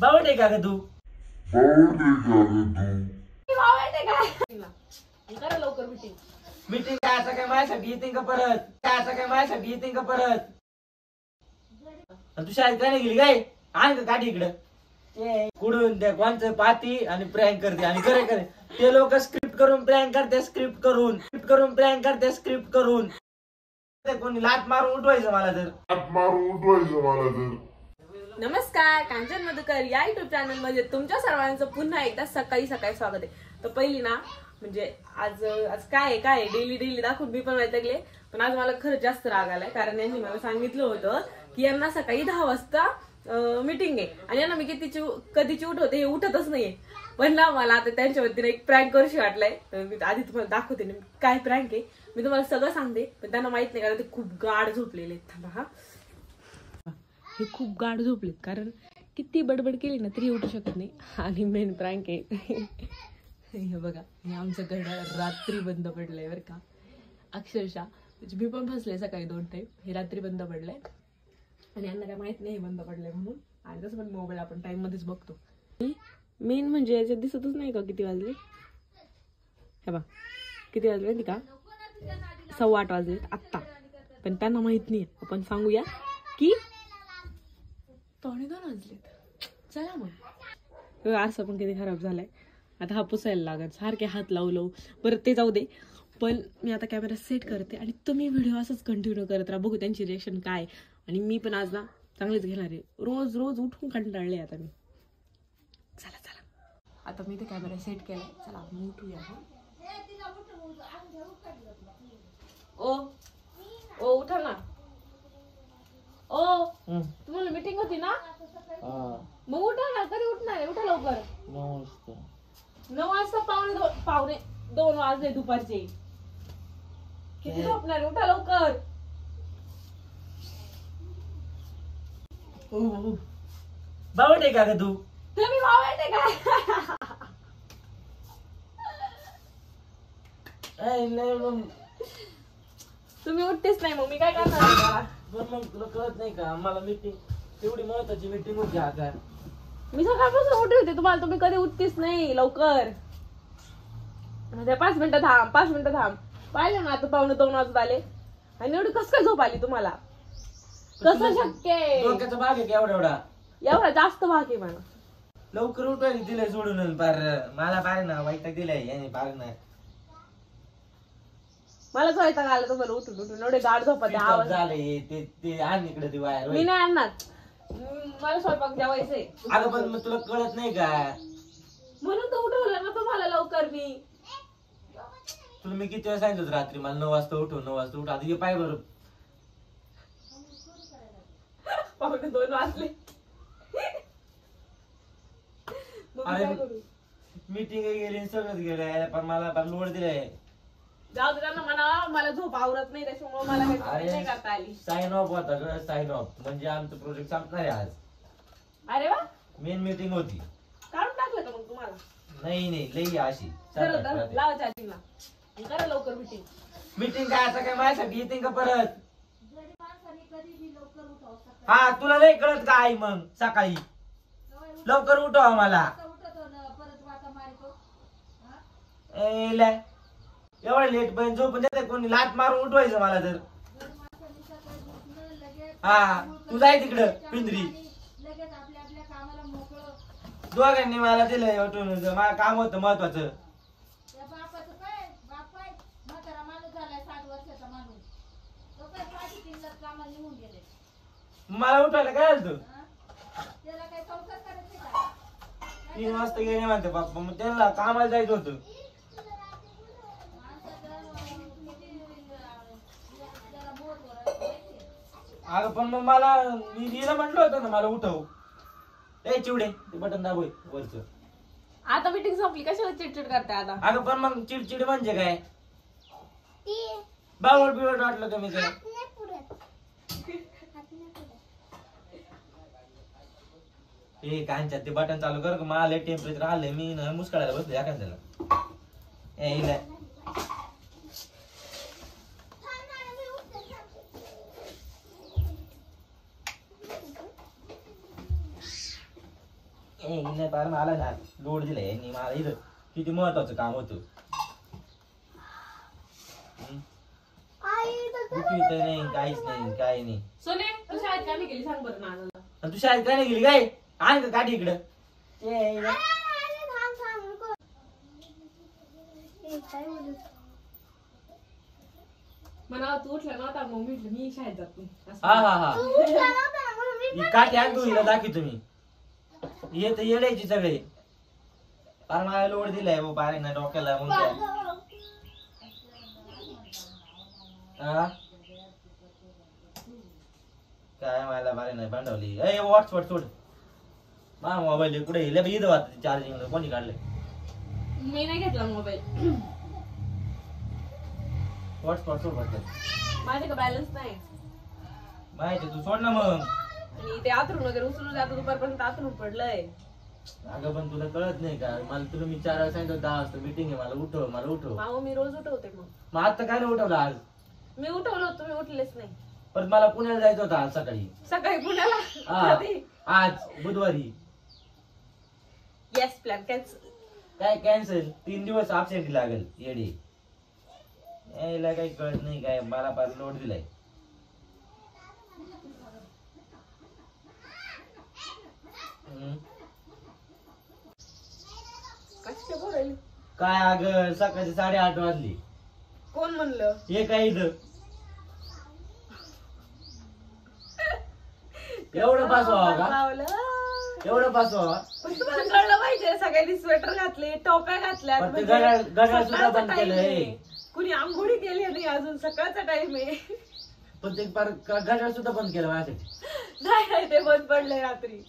बावटे का तू करा लवकर मीटिंग. मीटिंग काय असं काय माझ्यासाठी येते का परत? काय असं काय माझ्यासाठी येते का परत? तू शाळेत काय नाही गेली काय? आण का काठी इकडं. कुडून त्या कोणचं पाती आणि प्रँक करते आणि करे करे ते लोक स्क्रिप्ट करून प्रँक करते, स्क्रिप्ट करून प्रँक करते, स्क्रिप्ट करून. कोणी लात मारून उठवायचं मला तर. नमस्कार, कांचन मधुकर या युट्यूब चॅनल मध्ये तुमच्या सर्वांचं पुन्हा एकदा सकाळी स्वागत आहे. तर पहिली ना म्हणजे आज काय डेली दाखवून मी पण वैतागले. पण आज मला खरंच जास्त राग आलाय, कारण यांनी मला सांगितलं होतं की यांना सकाळी 10 वाजता मीटिंग आहे आणि यांना मी कधीची उठवते हे उठतच नाहीये. पण ना मला आता त्यांच्या वतीने एक प्रँक करूशी वाटलाय. तर मी आधी तुम्हाला दाखवते ना काय प्रँक आहे. मी तुम्हाला सगळं सांगते, पण त्यांना माहित नाही कारण ते खूप गाढ झोपलेले आहेत. थांबा हा, हे खूप गाढ झोपलेत कारण किती बडबड केली ना तरी उठू शकत नाही. आणि मेन प्रँक आहे हे बघा, हे आमचं घड्याळ रात्री बंद पडलंय बरं का. अक्षरशः मी पण फसले सकाळी 2 टाइम. हे रात्री बंद पडलंय आणि यांना काय माहित नाही बंद पडलंय म्हणून. आणि तसं पण मोबाईल आपण टाइम मध्येच बघतो. मेन म्हणजे याच्यात दिसतच नाही का किती वाजले. हे बा किती वाजले माहिती का? 8:15 वाजले आत्ता. पण त्यांना माहित नाही. आपण सांगूया की 2:15 वाजलेत. चला मग. असं पण किती खराब झालाय. आता हा पुसायला लागत सारखे हात लावू परत ते जाऊ दे. पण मी आता कॅमेरा सेट करते आणि तुम्ही व्हिडिओ असंच कंटिन्यू करत राहा. बघू त्यांची रिएक्शन काय. आणि मी पण आज ना चांगलेच घेणार आहे. रोज उठून कंटाळले आता मी. चला आता मी ते कॅमेरा सेट केलाय. चला आपण उठूया. ओ उठा ना. ओ तुम्हाला मीटिंग होती ना? मग उठा ना. कधी उठणार आहे? उठा लवकर. 9 वाजता. 9:45 वाजले दुपारचे. किती झोपणार? उठा लवकर. बावटे का तू? तुम्ही बावटे का? तुम्ही उठतेच नाही, मग मी काय करणार? मग तुला कळत नाही का? मला मीटिंग तेवढी महत्वाची मीटिंग होती आता. मी सकाळपासून उठले होते तुम्हाला. तुम्ही कधी उठतेच नाही लवकर. 5 मिनिटं थांब. पाहिलं ना आता 1:15 वाजत आले आणि एवढी कस काय झोप आली तुम्हाला? कसं शक्य आहे? डोक्याचा भाग आहे का एवढा जास्त भाग आहे मला. लवकर उठवायला दिलंय सोडून पार. मला पार ना वाईट दिलंय याने पार ना. मला झोपायला आलं तर बरं. उठून एवढे गाढ झोपते. आवाज झाले ते आण इकडे ते वायर. मी नाही आणणार. मला स्वयंपाक जेवायचंय. अगं पण मग तुला कळत नाही का? म्हणून तर उठवलं ना तुम्हाला लवकर मी. तुला मी किती वेळा सांगितलं होतं रात्री मला 9 वाजता उठ. आधी पाय बरं. 2:15 वाजले. मीटिंग गेली सगळंच गेलंय पण मला पण लोड दिलाय. जाऊ दे ना म्हणा. मला झोप आवरत नाही त्याच्यामुळे मला नाही करता आली. साइन ऑफ होता ग. साइन ऑफ म्हणजे आमचं प्रोजेक्ट संपणार आहे आज. अरे वा. मेन मीटिंग होती. काढून टाकलं का मग तुम्हाला? नाही लई अशी. लावा चार्जिंगला. करा लवकर मीटिंग काय असं काय माझ्यासाठी येते का परत? हा तुला नाही कळत का आई? मग सकाळी लवकर उठवा मला. एवढं लेट पर्यंत झोपून देते कोणी? लात मारून उठवायचं मला तर. हा तू जाय तिकडं पिंजरी. दोघांनी मला दिलंय उठून. मला काम होतं महत्वाचं. मला उठवायला काय आलं? 3 वाजता गेले म्हणते बाप्पा. मग त्यांना कामाला जायचं होतं. अगं पण मग मला मी हिला म्हटलं होतं ना मला उठव. चिवडे ते बटन दाबोय वरच. आता मीटिंग संपली. कशाला चिडचिड करते आता? अगं पण मग चिडचिड म्हणजे काय? बावड बिवड वाटलं का मी काय? हे कांच्या ते बटन चालू कर. मला टेम्परेचर आलंय. मी मुस्कळायला बसले एखाद्याला. हिने पार मला ना लोड दिलाय यांनी मला इथं किती महत्वाचं काम होतं. नाही काहीच नाही काही नाही. सोने तू शाळेत का नाही गेली सांग बरं नानाला. तू शाळेत काय नाही गेली काय आण का काठी इकडं. मला तू उठला नव्हता मग म्हटलं मी शाळेत जातो. हा हा हा ही काठी आण तू हिला दाखवी तुम्ही येत येडायची सगळे कारण मला लोड दिलाय बाहेर ना डोक्याला मग काय मला बारे नाही भांडवली ए हॉटस्पॉट सोड मा मोबाईल कुठे गेले इथं वाटत चार्जिंग कोणी काढले. मी नाही घेतला मोबाईल. हॉटस्पॉट सोड फक्त माझ्याकडे बॅलन्स नाही. माहिती तू सोड ना मग. आणि ते आतरून वगैरे उचलून जातो दुपारपर्यंत आतरून पडलंय. अगं पण तुला कळत नाही का मला तुला मी 4 वाजता सांगितलं 10 वाजता मीटिंग आहे मला उठव. मामा मी रोज उठवते मग आता काय नाही उठवलं आज. मी उठवलं होतं तुम्ही उठलेच नाही. परत मला पुण्याला जायचं होतं आज सकाळी. सकाळी पुण्याला आज बुधवारी. Yes plan cancel. काय कॅन्सल 3 दिवस अब्सेंट लागेल येडी यायला काही कळत नाही काय मला पार लोड दिलाय. काय अगं सकाळची 8:30 वाजली. कोण म्हणलं हे काय इथं एवढं पास व्हावं का एवढं पास व्हावा. पण तुम्हाला कळलं पाहिजे सगळ्यांनी स्वेटर घातले टोप्या घातल्या गड्या सुद्धा बंद केलंय. कुणी आंघोळी केली नाही अजून सकाळचा टाइम आहे. पण ते गड्या सुद्धा बंद केलं माझ्यासाठी. नाही ते बंद पडले रात्री.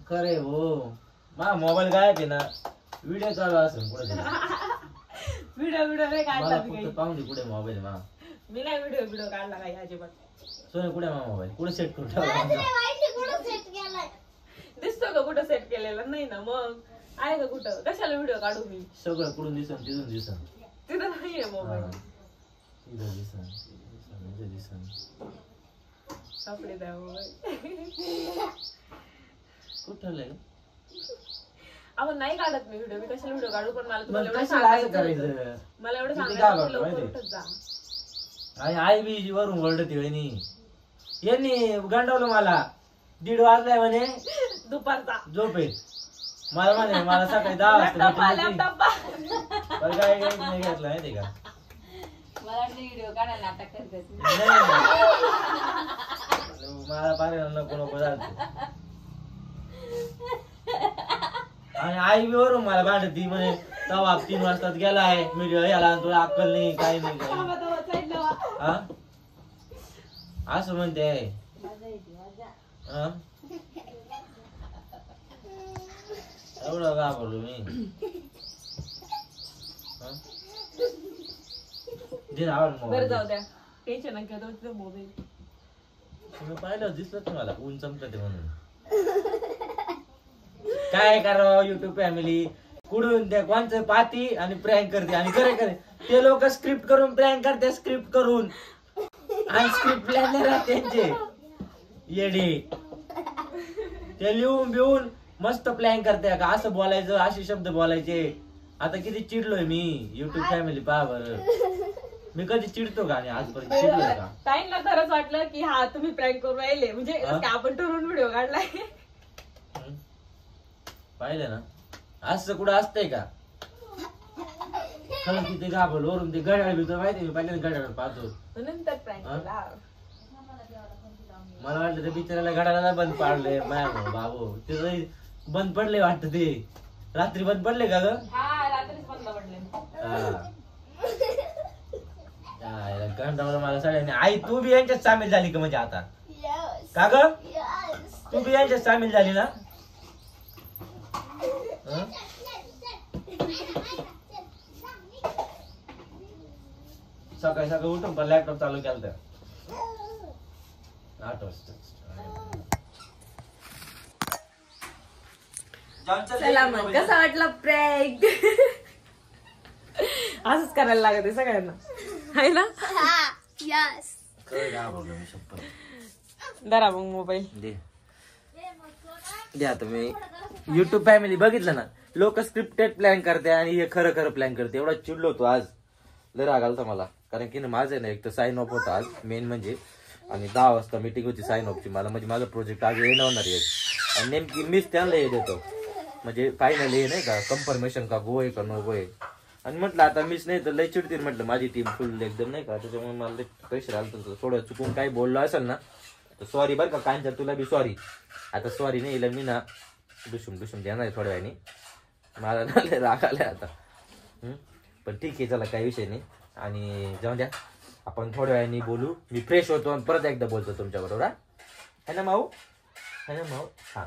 खरे हो मा मोबाईल गायब आहे ना व्हिडिओ चालू असेल कुठे व्हिडिओ नाही काढला पाहून दे कुठे मोबाईल मा. मी नाही व्हिडिओ काढला काही अजिबात. सोने कुठे मा मोबाईल कुठे सेट करून ठेवला दिसतो का कुठं सेट केलेला नाही ना मग आहे का कुठं कशाला व्हिडिओ काढू मी. सगळं कुठून दिसन तिथून दिसन तिथं नाहीये मोबाईल. तिथं दिसन दिसन सापडे द्या मोबाईल कुठं ठेवलंय. आपण नाही काढत मी व्हिडिओ. मी कशाला व्हिडिओ काढू पण मला मला एवढं सांगायचं आणि आई बी वरून वरडती वहिनी यांनी गंडवलं मला 1:30 वाजलाय म्हणे दुपारचा झोप आहे. मला म्हणे मला सकाळी 10 वाजता काय नाही घेतलं माहिती का. मला व्हिडिओ काढायला नाटक करते. मला पाहिजे नको झालं आणि आई बी वरून मला भांडती म्हणे तवा 3 वाजताच गेलाय मी याला तुला अक्कल नाही काही नाही हा असं म्हणते. एवढं घाबरलो मी. बरं जाऊ द्या टेन्शन नका मोबाईल. तुम्ही पाहिलं दिसलं तुम्हाला ऊन चमकते म्हणून. काय करावं युट्यूब फॅमिली कुठून त्या कोणचं पाहती आणि प्रँक करते आणि करे ते लोक स्क्रिप्ट करून प्रँक करते स्क्रिप्ट करून आणि स्क्रिप्ट प्लॅनर राहते त्यांचे येडे. ते लिहून बिहून मस्त प्लॅन करते का असं बोलायचं असे शब्द बोलायचे. आता किती चिडलोय मी युट्यूब फॅमिली पहा बरं. मी कधी चिडतो का आणि आजपर्यंत चिडलोय का. ताईंना खरंच वाटलं की हा तुम्ही प्रँक करून राहिले म्हणजे आपण ठरवून व्हिडिओ काढलाय. पाहिलं ना असं कुठं असतंय का. खरं तिथे घाबरलो वरून ते घड्याळ बिलतो माहिती मी पहिल्यांदा घड्याळ पाहतो नंतर प्रँक केला. मला वाटलं ते बिचाराला घड्याळाला बंद पाडले बाबू ते बंद पडले वाटत. ते रात्री बंद पडले का ग. रात्रीच बंद पडले. मला सगळ्यांनी आई तू बी यांच्यात सामील झाली का म्हणजे आता का ग तू बी यांच्यात सामील झाली ना. सकाळी सकाळी उठून पण लॅपटॉप चालू केला तर 8 वाजता. चला मग कसा वाटला प्रँक. असंच करायला लागत आहे सगळ्यांना आहे ना. धरा मग मोबाईल दे. द्या तुम्ही युट्यूब फॅमिली बघितलं ना, लोक स्क्रिप्टेड प्लॅन करते आणि हे खरं खरं प्लॅन करते. एवढा चिडलो होतो आज, लय राग आलता मला. कारण की ना माझं ना एक तर साईन ऑफ होता आज मेन म्हणजे, आणि 10 वाजता मीटिंग होती साईन ऑफची. मला म्हणजे माझा प्रोजेक्ट आज येणार आहे आणि नेमकी मीच त्यांना हे देतो म्हणजे फायनल हे नाही का कन्फर्मेशन का गो आहे का नो गो आहे. आणि म्हटलं आता मीच नाही तर लय चिडतील, म्हटलं माझी टीम फुल एकदम नाही का. त्याच्यामुळे मला लय प्रेशर आलं होतं. थोडं चुकून काही बोललो असेल ना तर सॉरी बरं का कांचन, तुला बी सॉरी. आता सॉरी नाही मी ना दुशूम देणार आहे थोड्या वेळाने. मला ना लय राग आलाय आता. पण ठीक आहे चला काही विषय नाही. आणि जाऊन द्या आपण थोड्या वेळाने बोलू. मी फ्रेश होतो आणि परत एकदा बोलतो तुमच्या बरोबर. है ना माऊ, है ना माऊ. हा